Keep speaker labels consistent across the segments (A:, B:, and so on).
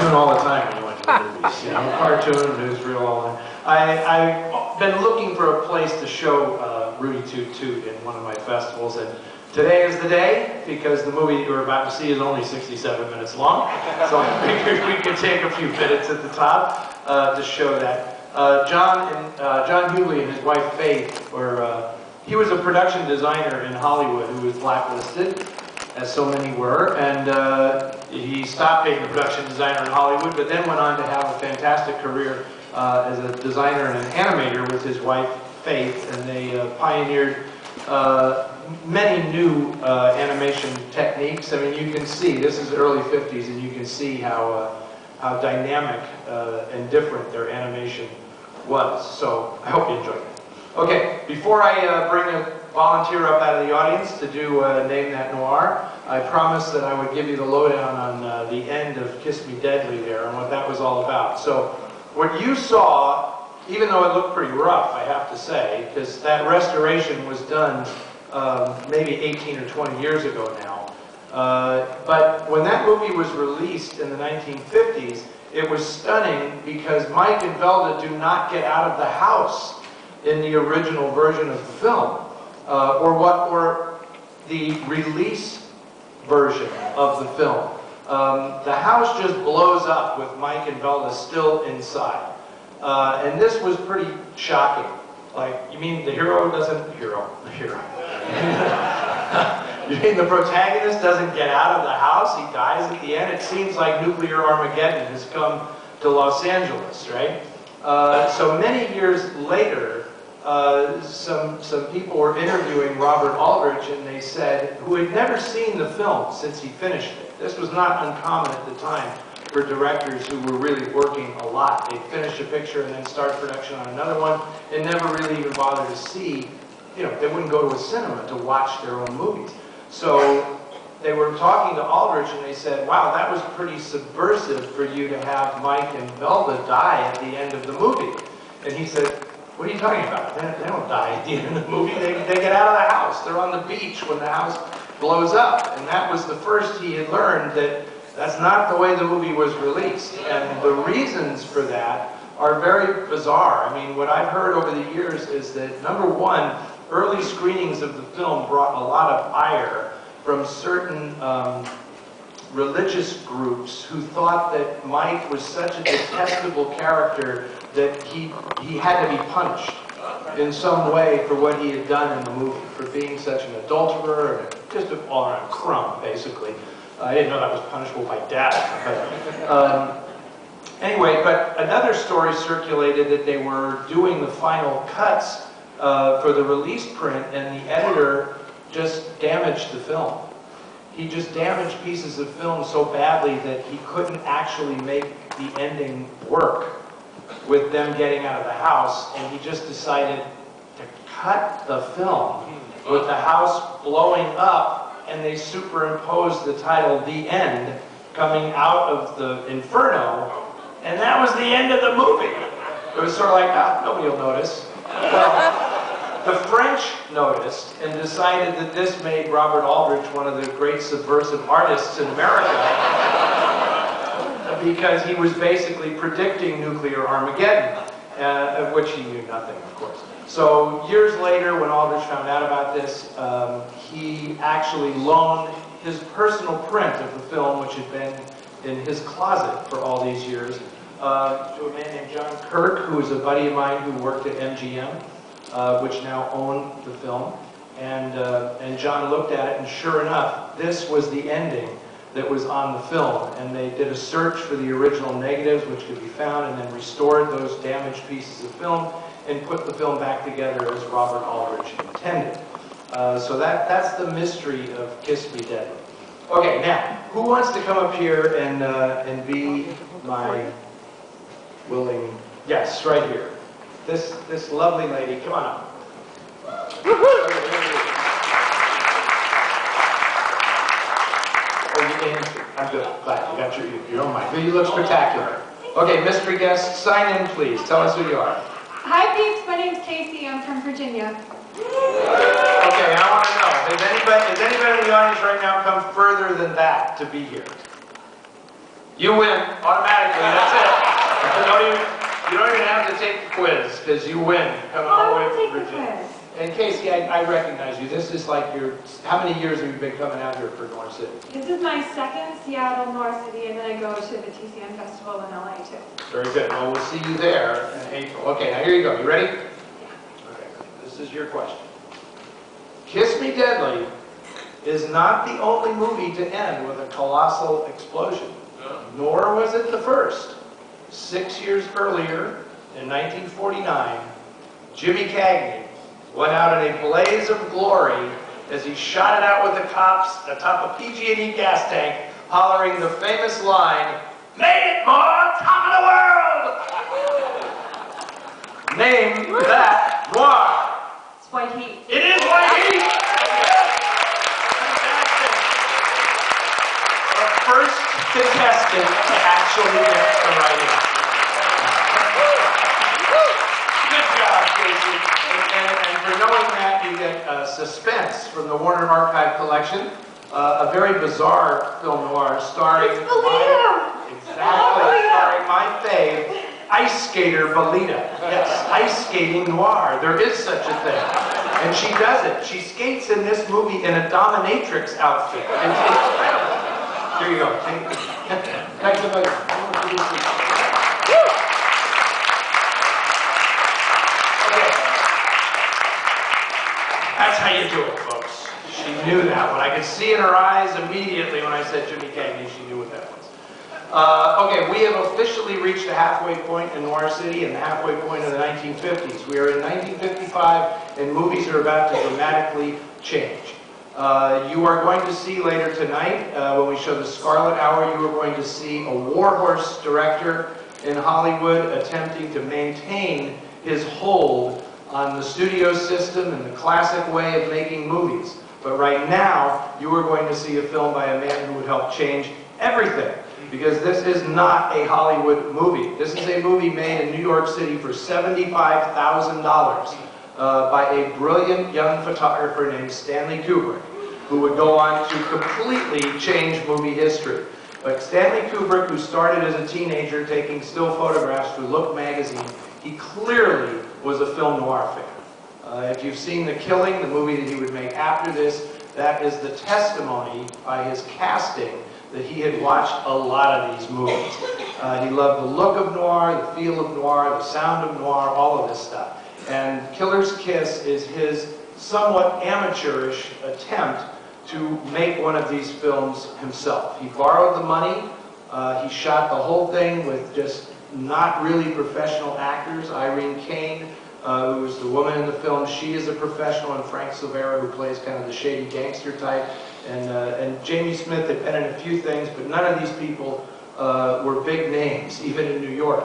A: cartoon all the time when you went to the movies. You know, cartoon, newsreel, all that. I've been looking for a place to show Rudy Toot Toot in one of my festivals, and today is the day, because the movie you're about to see is only 67 minutes long, so I figured we could take a few minutes at the top to show that. John Hughley and his wife Faith were, he was a production designer in Hollywood who was blacklisted, as so many were, and he stopped being a production designer in Hollywood, but then went on to have a fantastic career as a designer and an animator with his wife Faith, and they pioneered many new animation techniques. I mean, you can see, this is early 50s, and you can see how dynamic and different their animation was. So I hope you enjoyed it. Okay, before I bring a volunteer up out of the audience to do Name That Noir, I promised that I would give you the lowdown on the end of Kiss Me Deadly there and what that was all about. So what you saw, even though it looked pretty rough, I have to say, because that restoration was done maybe 18 or 20 years ago now. But when that movie was released in the 1950s, it was stunning because Mike and Velda do not get out of the house in the original version of the film, or the release version of the film. The house just blows up with Mike and Velda still inside. And this was pretty shocking. Like, you mean the hero doesn't, the hero. You mean the protagonist doesn't get out of the house? He dies at the end? It seems like nuclear Armageddon has come to Los Angeles, right? So many years later, some people were interviewing Robert Aldrich, and they said, who had never seen the film since he finished it. This was not uncommon at the time for directors who were really working a lot. They'd finish a picture and then start production on another one, and never really even bother to see, you know, they wouldn't go to a cinema to watch their own movies. So they were talking to Aldrich, and they said, wow, that was pretty subversive for you to have Mike and Velda die at the end of the movie. And he said, what are you talking about? They don't die at the end of the movie. They get out of the house. They're on the beach when the house blows up. And that was the first he had learned that that's not the way the movie was released. And the reasons for that are very bizarre. I mean, what I've heard over the years is that, number one, early screenings of the film brought a lot of ire from certain religious groups who thought that Mike was such a detestable character that he had to be punished in some way for what he had done in the movie, for being such an adulterer and just an all-around crumb, basically. I didn't know that was punishable by death. But, anyway, but another story circulated that they were doing the final cuts for the release print, and the editor just damaged the film. He just damaged pieces of film so badly that he couldn't actually make the ending work with them getting out of the house, and he just decided to cut the film with the house blowing up, and they superimposed the title "The End" coming out of the inferno, and that was the end of the movie. It was sort of like, ah, nobody will notice. Well, the French noticed and decided that this made Robert Aldrich one of the great subversive artists in America because he was basically predicting nuclear Armageddon, of which he knew nothing, of course. So years later, when Aldrich found out about this, he actually loaned his personal print of the film, which had been in his closet for all these years, to a man named John Kirk, who was a buddy of mine who worked at MGM, which now owned the film. And John looked at it, and sure enough, this was the ending that was on the film. And they did a search for the original negatives, which could be found, and then restored those damaged pieces of film and put the film back together as Robert Aldrich intended. So that's the mystery of Kiss Me Deadly. Okay, now, who wants to come up here and be my willing, yes, right here. This lovely lady, come on up. Oh, you can? I'm good. Glad you got your own mic. You look spectacular. Okay, mystery guest, sign in, please. Tell us who you are.
B: Hi, peeps. My name's Casey. I'm from Virginia.
A: Okay, I want to know, has anybody in the audience right now come further than that to be here? You win automatically, that's it. You don't even have to take the quiz, because you win. Coming all the way from Virginia. And Casey, I recognize you. This is like how many years have you been coming out here for Noir City?
B: This is my second Seattle Noir City, and then I go to the TCN Festival in LA too.
A: Very good. Well, we'll see you there in April. Okay, now here you go. You ready? Okay, this is your question. Kiss Me Deadly is not the only movie to end with a colossal explosion. Nor was it the first. 6 years earlier, in 1949, Jimmy Cagney went out in a blaze of glory as he shot it out with the cops atop a PG&E gas tank, hollering the famous line, "Made it, Noir, top of the world!" Name that Noir.
B: It's White Heat.
A: It is White Heat! First contestant to actually get the right answer. Good job, Casey. And for knowing that, you get Suspense from the Warner Archive Collection, a very bizarre film noir starring starring my fave, ice skater Belita. Yes, ice skating noir. There is such a thing. And she does it. She skates in this movie in a dominatrix outfit. It's incredible. Here you go. Thank you. Okay. That's how you do it, folks. She knew that one. I could see in her eyes immediately when I said Jimmy Cagney, she knew what that was. Okay, we have officially reached the halfway point in Noir City and the halfway point of the 1950s. We are in 1955, and movies are about to dramatically change. You are going to see later tonight, when we show the Scarlet Hour, you are going to see a warhorse director in Hollywood attempting to maintain his hold on the studio system and the classic way of making movies. But right now, you are going to see a film by a man who would help change everything. Because this is not a Hollywood movie. This is a movie made in New York City for $75,000 by a brilliant young photographer named Stanley Kubrick, who would go on to completely change movie history. But Stanley Kubrick, who started as a teenager taking still photographs for Look magazine, he clearly was a film noir fan. If you've seen The Killing, the movie that he would make after this, that is the testimony by his casting that he had watched a lot of these movies. He loved the look of noir, the feel of noir, the sound of noir, all of this stuff. And Killer's Kiss is his somewhat amateurish attempt to make one of these films himself. He borrowed the money. He shot the whole thing with just not really professional actors. Irene Kane, who was the woman in the film, she is a professional, and Frank Silvera, who plays kind of the shady gangster type. And Jamie Smith had been in a few things, but none of these people were big names, even in New York.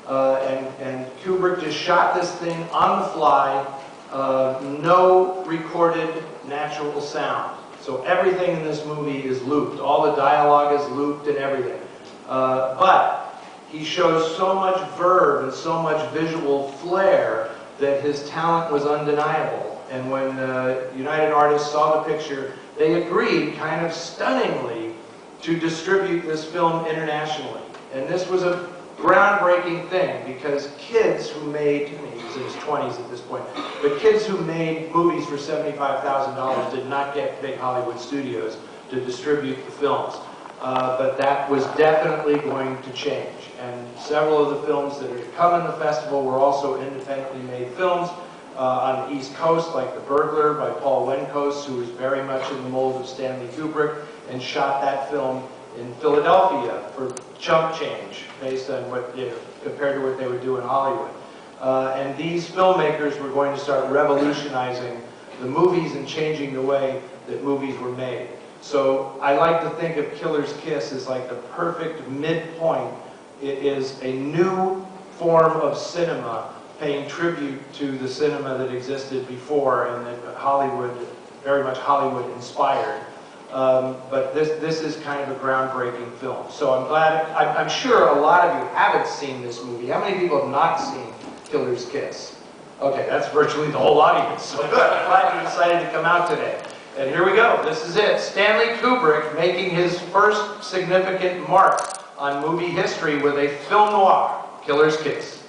A: And Kubrick just shot this thing on the fly, no recorded natural sound. So everything in this movie is looped. All the dialogue is looped and everything. But he shows so much verve and so much visual flair that his talent was undeniable. And when United Artists saw the picture, they agreed, kind of stunningly, to distribute this film internationally. And this was a groundbreaking thing, because kids who made, he was in his 20s at this point, but kids who made movies for $75,000 did not get big Hollywood studios to distribute the films. But that was definitely going to change. And several of the films that had come in the festival were also independently made films. On the East Coast, like The Burglar by Paul Wenkos, who was very much in the mold of Stanley Kubrick, and shot that film in Philadelphia for chump change, based on what, compared to what they would do in Hollywood. And these filmmakers were going to start revolutionizing the movies and changing the way that movies were made. So I like to think of Killer's Kiss as like the perfect midpoint. It is a new form of cinema, paying tribute to the cinema that existed before and that Hollywood, very much Hollywood inspired. But this is kind of a groundbreaking film. So I'm glad, I'm sure a lot of you haven't seen this movie. How many people have not seen Killer's Kiss? Okay, that's virtually the whole audience. So good, I'm glad you decided to come out today. And here we go, this is it. Stanley Kubrick making his first significant mark on movie history with a film noir, Killer's Kiss.